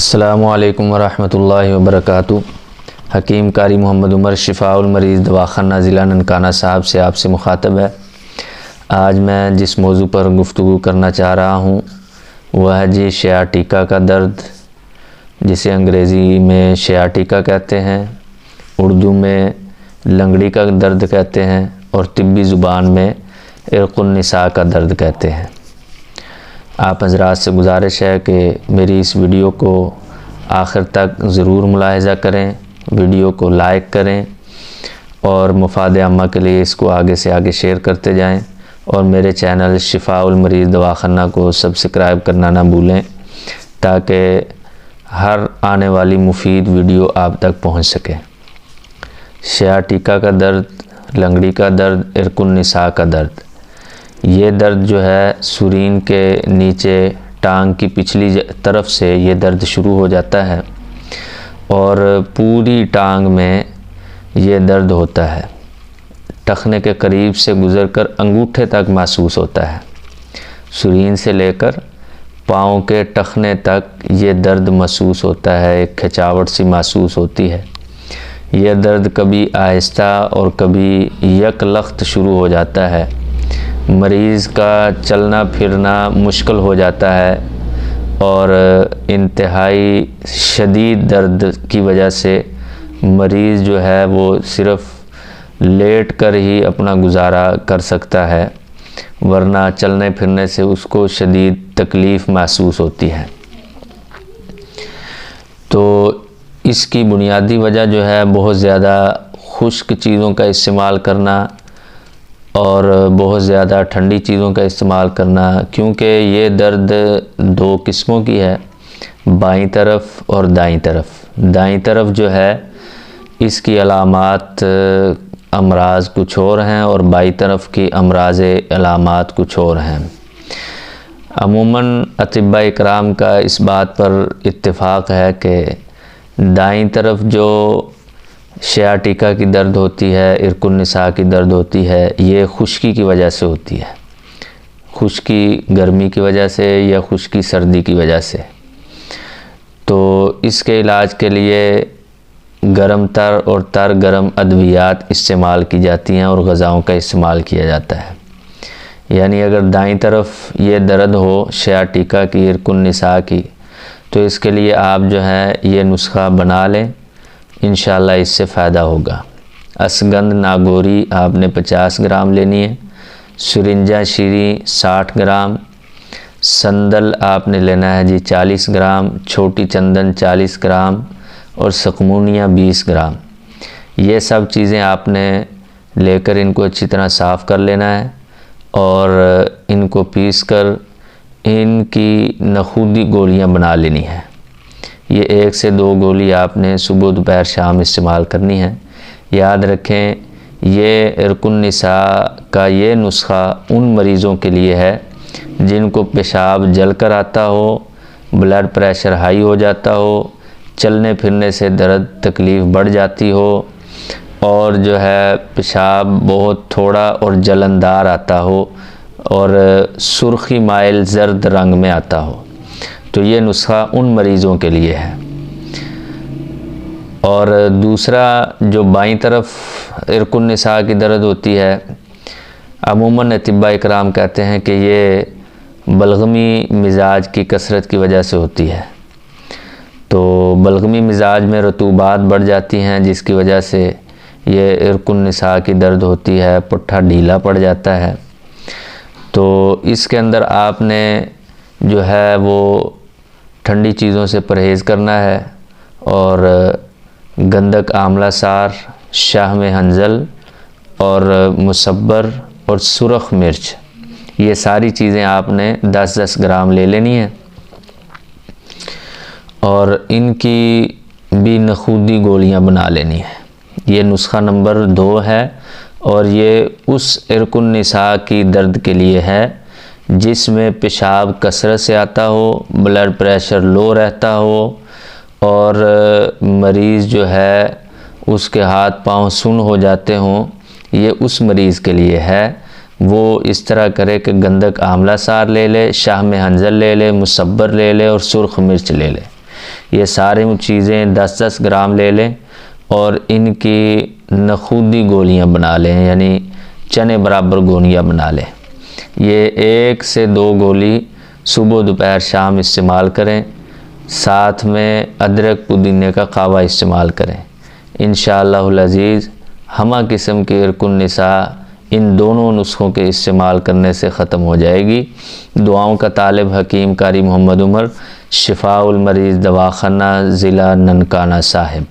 अस्सलामुअलैकुम वरहमतुल्लाहि वबरकातुहू। हकीम कारी मोहम्मद उमर शिफाउल मरीज़ दवाख़ाना ज़िला ननकाना साहब से आपसे मुखातब है। आज मैं जिस मौजू पर गुफ्तगू करना चाह रहा हूँ वह है जी शियाटिका का दर्द, जिसे अंग्रेज़ी में शियाटिका कहते हैं, उर्दू में लंगड़ी का दर्द कहते हैं और तिब्बी ज़ुबान में इरक़ुन निसा का दर्द कहते हैं। आप हज़रात से गुजारिश है कि मेरी इस वीडियो को आखिर तक ज़रूर मुलाहिज़ा करें, वीडियो को लाइक करें और मुफ़ाद अम्मा के लिए इसको आगे से आगे शेयर करते जाएं और मेरे चैनल शिफाउल मरीज़ दवाख़ाना को सब्सक्राइब करना ना भूलें ताकि हर आने वाली मुफीद वीडियो आप तक पहुंच सके। शियाटिका का दर्द, लंगड़ी का दर्द, इरक़ुन निसा का दर्द, ये दर्द जो है सुरीन के नीचे टांग की पिछली तरफ से ये दर्द शुरू हो जाता है और पूरी टांग में ये दर्द होता है। टखने के करीब से गुज़रकर अंगूठे तक महसूस होता है। सुरीन से लेकर पाँव के टखने तक ये दर्द महसूस होता है, एक खिंचावट सी महसूस होती है। यह दर्द कभी आहिस्ता और कभी यकलख्त शुरू हो जाता है। मरीज़ का चलना फिरना मुश्किल हो जाता है और इंतहाई शदीद दर्द की वजह से मरीज़ जो है वो सिर्फ़ लेट कर ही अपना गुजारा कर सकता है, वरना चलने फिरने से उसको शदीद तकलीफ़ महसूस होती है। तो इसकी बुनियादी वजह जो है बहुत ज़्यादा खुश्क चीज़ों का इस्तेमाल करना और बहुत ज़्यादा ठंडी चीज़ों का इस्तेमाल करना, क्योंकि ये दर्द दो किस्मों की है, बाईं तरफ और दाईं तरफ। दाईं तरफ जो है इसकी अलामात अमराज़ कुछ और हैं और बाईं तरफ की अमराज़ अलामात कुछ और हैं। अमूमन अतिब्बा इकराम का इस बात पर इत्तेफाक है कि दाईं तरफ जो शियाटिका की दर्द होती है, इरक़ुन निसा की दर्द होती है, ये खुश्की की वजह से होती है। खुश्की गर्मी की वजह से या खुश्की सर्दी की वजह से। तो इसके इलाज के लिए गर्म तर और तर गर्म अद्वियात इस्तेमाल की जाती हैं और ग़ज़ाओं का इस्तेमाल किया जाता है। यानी अगर दाईं तरफ ये दर्द हो शियाटिका की, इरक़ुन निसा की, तो इसके लिए आप जो है ये नुस्खा बना लें, इंशाअल्लाह इससे फ़ायदा होगा। असगंध नागौरी आपने 50 ग्राम लेनी है, सुरिंजा शीरी 60 ग्राम, संदल आपने लेना है जी 40 ग्राम, छोटी चंदन 40 ग्राम और सकमूनिया 20 ग्राम। ये सब चीज़ें आपने लेकर इनको अच्छी तरह साफ़ कर लेना है और इनको पीसकर इनकी नखूदी गोलियां बना लेनी है। ये 1 से 2 गोली आपने सुबह दोपहर शाम इस्तेमाल करनी है। याद रखें, ये इरक़ुन निसा का ये नुस्खा उन मरीज़ों के लिए है जिनको पेशाब जल कर आता हो, ब्लड प्रेशर हाई हो जाता हो, चलने फिरने से दर्द तकलीफ़ बढ़ जाती हो और जो है पेशाब बहुत थोड़ा और जलनदार आता हो और सुर्खी माइल ज़र्द रंग में आता हो, तो ये नुस्खा उन मरीज़ों के लिए है। और दूसरा जो बाईं तरफ इरक़ुन निसा की दर्द होती है, अमूमन अतिब्बा इकराम कहते हैं कि ये बलगमी मिजाज की कसरत की वजह से होती है। तो बलगमी मिजाज में रतूबात बढ़ जाती हैं जिसकी वजह से ये इरक़ुन निसा की दर्द होती है, पुट्ठा ढीला पड़ जाता है। तो इसके अंदर आपने जो है वो ठंडी चीज़ों से परहेज़ करना है और गंधक आमला सार, शाह में हंजल और मुसब्बर और सुरख मिर्च, ये सारी चीज़ें आपने 10-10 ग्राम ले लेनी है और इनकी भी नखूदी गोलियां बना लेनी है। ये नुस्खा नंबर 2 है और ये उस इरक़ुन निसा की दर्द के लिए है जिसमें पेशाब कसरत से आता हो, ब्लड प्रेशर लो रहता हो और मरीज़ जो है उसके हाथ पांव सुन्न हो जाते हों। ये उस मरीज़ के लिए है। वो इस तरह करे कि गंधक आमला सार ले ले, शाह में हंजल ले ले, मुसब्बर ले ले और सुर्ख मिर्च ले ले। ये सारी चीज़ें 10-10 ग्राम ले लें और इनकी नखूदी गोलियां बना लें, यानी चने बराबर गोलियां बना लें। ये 1 से 2 गोली सुबह दोपहर शाम इस्तेमाल करें। साथ में अदरक पुदीने का कावा इस्तेमाल करें। इंशाअल्लाहुल अज़ीज़ हमा किस्म के इरकुन निसा इन दोनों नुस्ख़ों के इस्तेमाल करने से ख़त्म हो जाएगी। दुआओं का तालिब हकीम कारी मोहम्मद उमर, शिफाउल मरीज़ दवाख़ाना ज़िला ननकाना साहिब।